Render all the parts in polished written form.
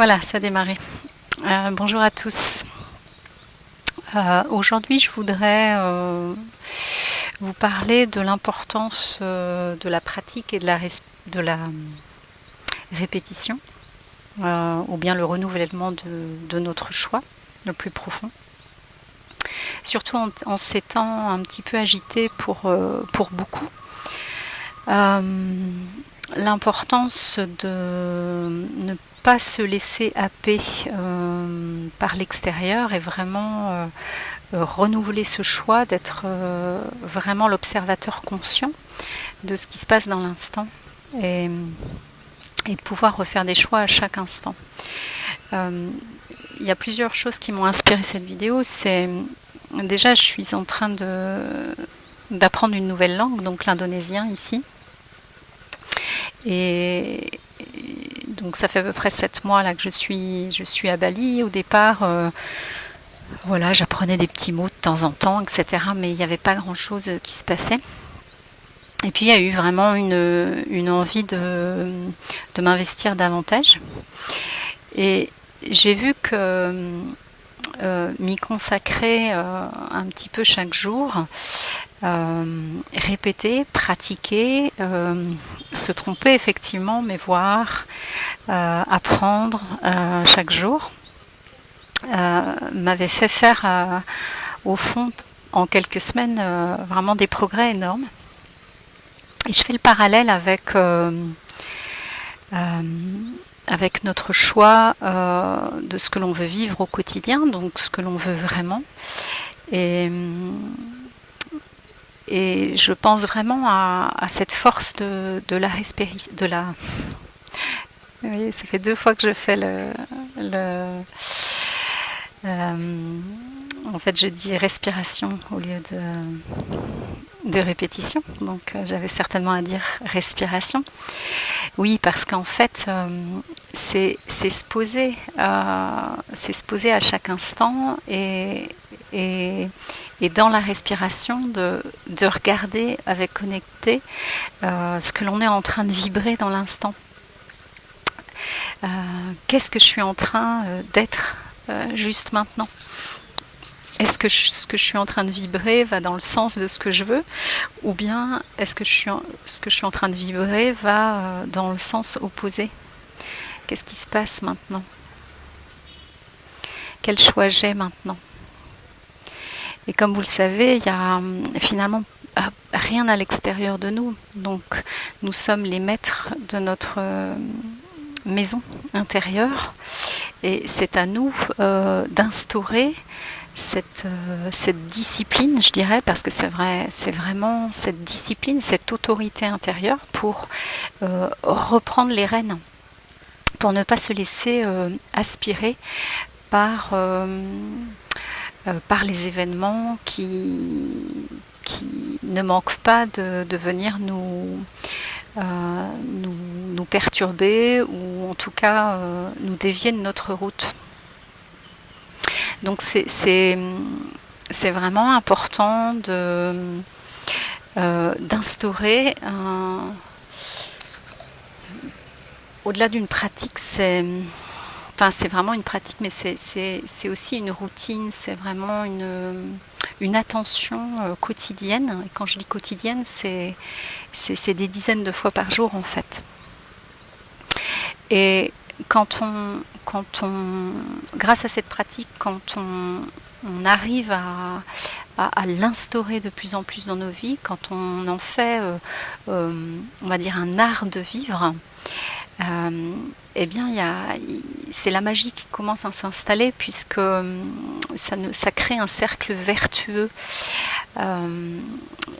Voilà, ça a démarré. Bonjour à tous. Aujourd'hui, je voudrais vous parler de l'importance de la pratique et de la répétition, ou bien le renouvellement de notre choix le plus profond. Surtout en ces temps un petit peu agités pour beaucoup. L'importance de ne pas se laisser happer par l'extérieur et vraiment renouveler ce choix d'être vraiment l'observateur conscient de ce qui se passe dans l'instant et de pouvoir refaire des choix à chaque instant. Il y a plusieurs choses qui m'ont inspiré cette vidéo. Déjà, je suis en train d'apprendre une nouvelle langue, donc l'indonésien ici. Et donc ça fait à peu près 7 mois là que je suis à Bali. Au départ, voilà, j'apprenais des petits mots de temps en temps, etc. Mais il n'y avait pas grand-chose qui se passait. Et puis il y a eu vraiment une envie de m'investir davantage. Et j'ai vu que m'y consacrer un petit peu chaque jour, répéter, pratiquer, se tromper effectivement, mais voir, apprendre chaque jour, m'avait fait faire au fond en quelques semaines vraiment des progrès énormes. Et je fais le parallèle avec notre choix de ce que l'on veut vivre au quotidien, donc ce que l'on veut vraiment. Et je pense vraiment à cette force de la respiration, Vous voyez, ça fait 2 fois que je fais en fait, je dis respiration au lieu de répétition. Donc, j'avais certainement à dire respiration. Oui, parce qu'en fait, c'est se poser à chaque instant et dans la respiration de regarder avec connecté ce que l'on est en train de vibrer dans l'instant. Qu'est-ce que je suis en train d'être juste maintenant? Est-ce que ce que je suis en train de vibrer va dans le sens de ce que je veux, ou bien est-ce que ce que je suis en train de vibrer va dans le sens opposé? Qu'est-ce qui se passe maintenant? Quel choix j'ai maintenant? Et comme vous le savez, il y a finalement rien à l'extérieur de nous. Donc nous sommes les maîtres de notre maison intérieure. Et c'est à nous d'instaurer cette discipline, je dirais, parce que c'est vraiment cette discipline, cette autorité intérieure pour reprendre les rênes, pour ne pas se laisser aspirer par les événements qui ne manquent pas de venir nous perturber ou en tout cas nous dévier de notre route. Donc c'est vraiment important d'instaurer au-delà d'une pratique, c'est vraiment une pratique, mais c'est aussi une routine, c'est vraiment une attention quotidienne. Et quand je dis quotidienne, c'est des dizaines de fois par jour en fait. Et quand on grâce à cette pratique, quand on arrive à l'instaurer de plus en plus dans nos vies, quand on en fait, on va dire, un art de vivre, eh bien, c'est la magie qui commence à s'installer, puisque ça crée un cercle vertueux.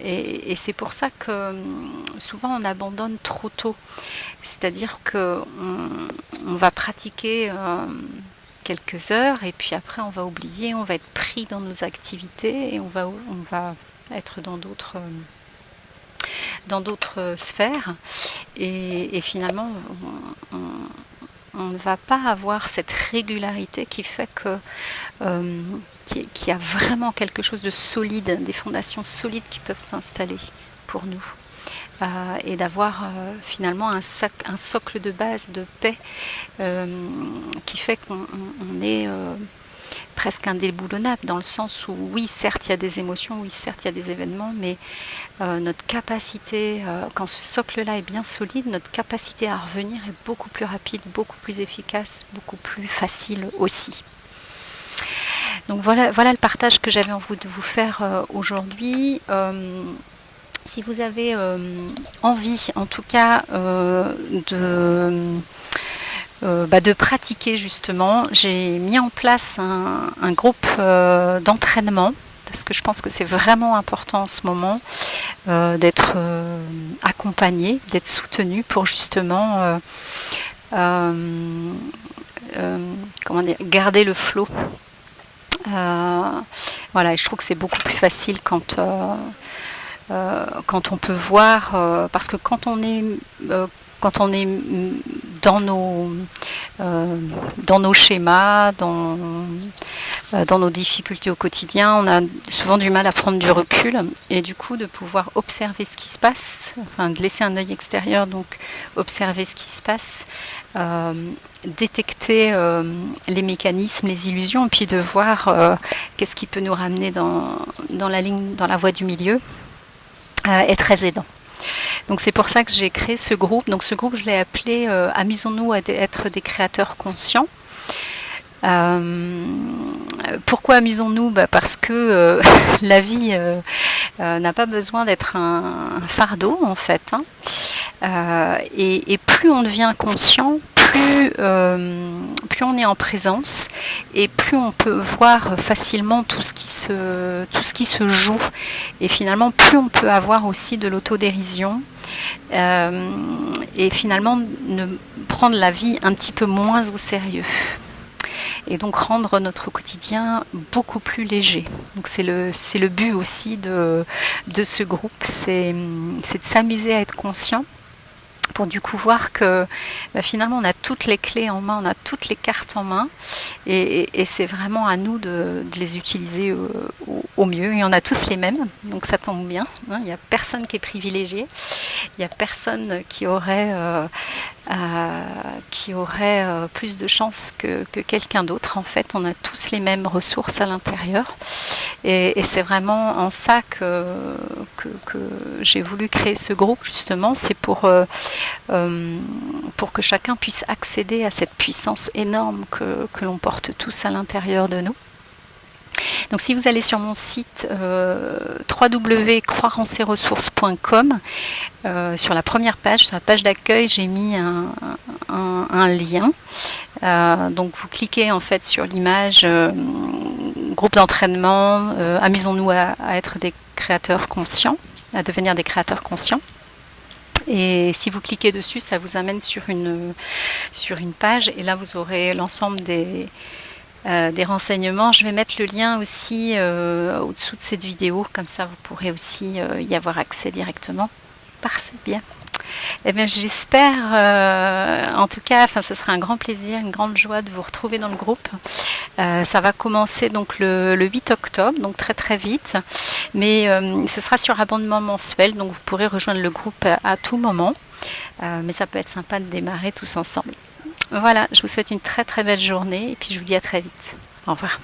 Et c'est pour ça que souvent on abandonne trop tôt. C'est-à-dire qu'on va pratiquer quelques heures et puis après on va oublier, on va être pris dans nos activités et on va être dans d'autres sphères et finalement on ne va pas avoir cette régularité qui fait que qu'il y a vraiment quelque chose de solide, des fondations solides qui peuvent s'installer pour nous. et d'avoir finalement un socle de base de paix qui fait qu'on est presque indéboulonnable, dans le sens où oui, certes il y a des émotions, oui, certes il y a des événements, mais notre capacité, quand ce socle-là est bien solide, notre capacité à revenir est beaucoup plus rapide, beaucoup plus efficace, beaucoup plus facile aussi. Donc voilà le partage que j'avais envie de vous faire aujourd'hui. Si vous avez envie, en tout cas, de pratiquer justement, j'ai mis en place un groupe d'entraînement, parce que je pense que c'est vraiment important en ce moment d'être accompagné, d'être soutenu pour justement garder le flow. Voilà, et je trouve que c'est beaucoup plus facile quand on peut voir, parce que quand on est dans nos schémas, dans nos difficultés au quotidien, on a souvent du mal à prendre du recul, et du coup de pouvoir observer ce qui se passe, enfin de laisser un œil extérieur, donc observer ce qui se passe, détecter les mécanismes, les illusions, et puis de voir qu'est-ce qui peut nous ramener dans la voie du milieu, est très aidant. Donc c'est pour ça que j'ai créé ce groupe. Donc ce groupe, je l'ai appelé Amusons-nous à être des créateurs conscients. Pourquoi amusons-nous ? Parce que la vie n'a pas besoin d'être un fardeau en fait. Et plus on devient conscient, plus on est en présence, et plus on peut voir facilement tout ce qui se joue, et finalement plus on peut avoir aussi de l'autodérision, et finalement prendre la vie un petit peu moins au sérieux, et donc rendre notre quotidien beaucoup plus léger. Donc c'est le but aussi de ce groupe, c'est de s'amuser à être conscient, pour du coup voir que finalement on a toutes les clés en main, on a toutes les cartes en main, et c'est vraiment à nous de les utiliser au mieux, et on a tous les mêmes, donc ça tombe bien, hein, il n'y a personne qui est privilégié, il n'y a personne qui aurait plus de chance que quelqu'un d'autre. En fait, on a tous les mêmes ressources à l'intérieur, et c'est vraiment en ça que j'ai voulu créer ce groupe, justement. C'est pour que chacun puisse accéder à cette puissance énorme que l'on porte tous à l'intérieur de nous. Donc si vous allez sur mon site www.croireenses-ressources.com, sur la première page, sur la page d'accueil, j'ai mis un lien. Donc vous cliquez en fait sur l'image groupe d'entraînement, amusons-nous à être des créateurs conscients, à devenir des créateurs conscients. Et si vous cliquez dessus, ça vous amène sur une page, et là vous aurez l'ensemble des renseignements. Je vais mettre le lien aussi au-dessous de cette vidéo, comme ça vous pourrez aussi y avoir accès directement par ce biais. Eh bien, j'espère, en tout cas, ce sera un grand plaisir, une grande joie de vous retrouver dans le groupe. Ça va commencer donc le 8 octobre, donc très très vite, mais ce sera sur abonnement mensuel, donc vous pourrez rejoindre le groupe à tout moment, mais ça peut être sympa de démarrer tous ensemble. Voilà, je vous souhaite une très très belle journée, et puis je vous dis à très vite. Au revoir.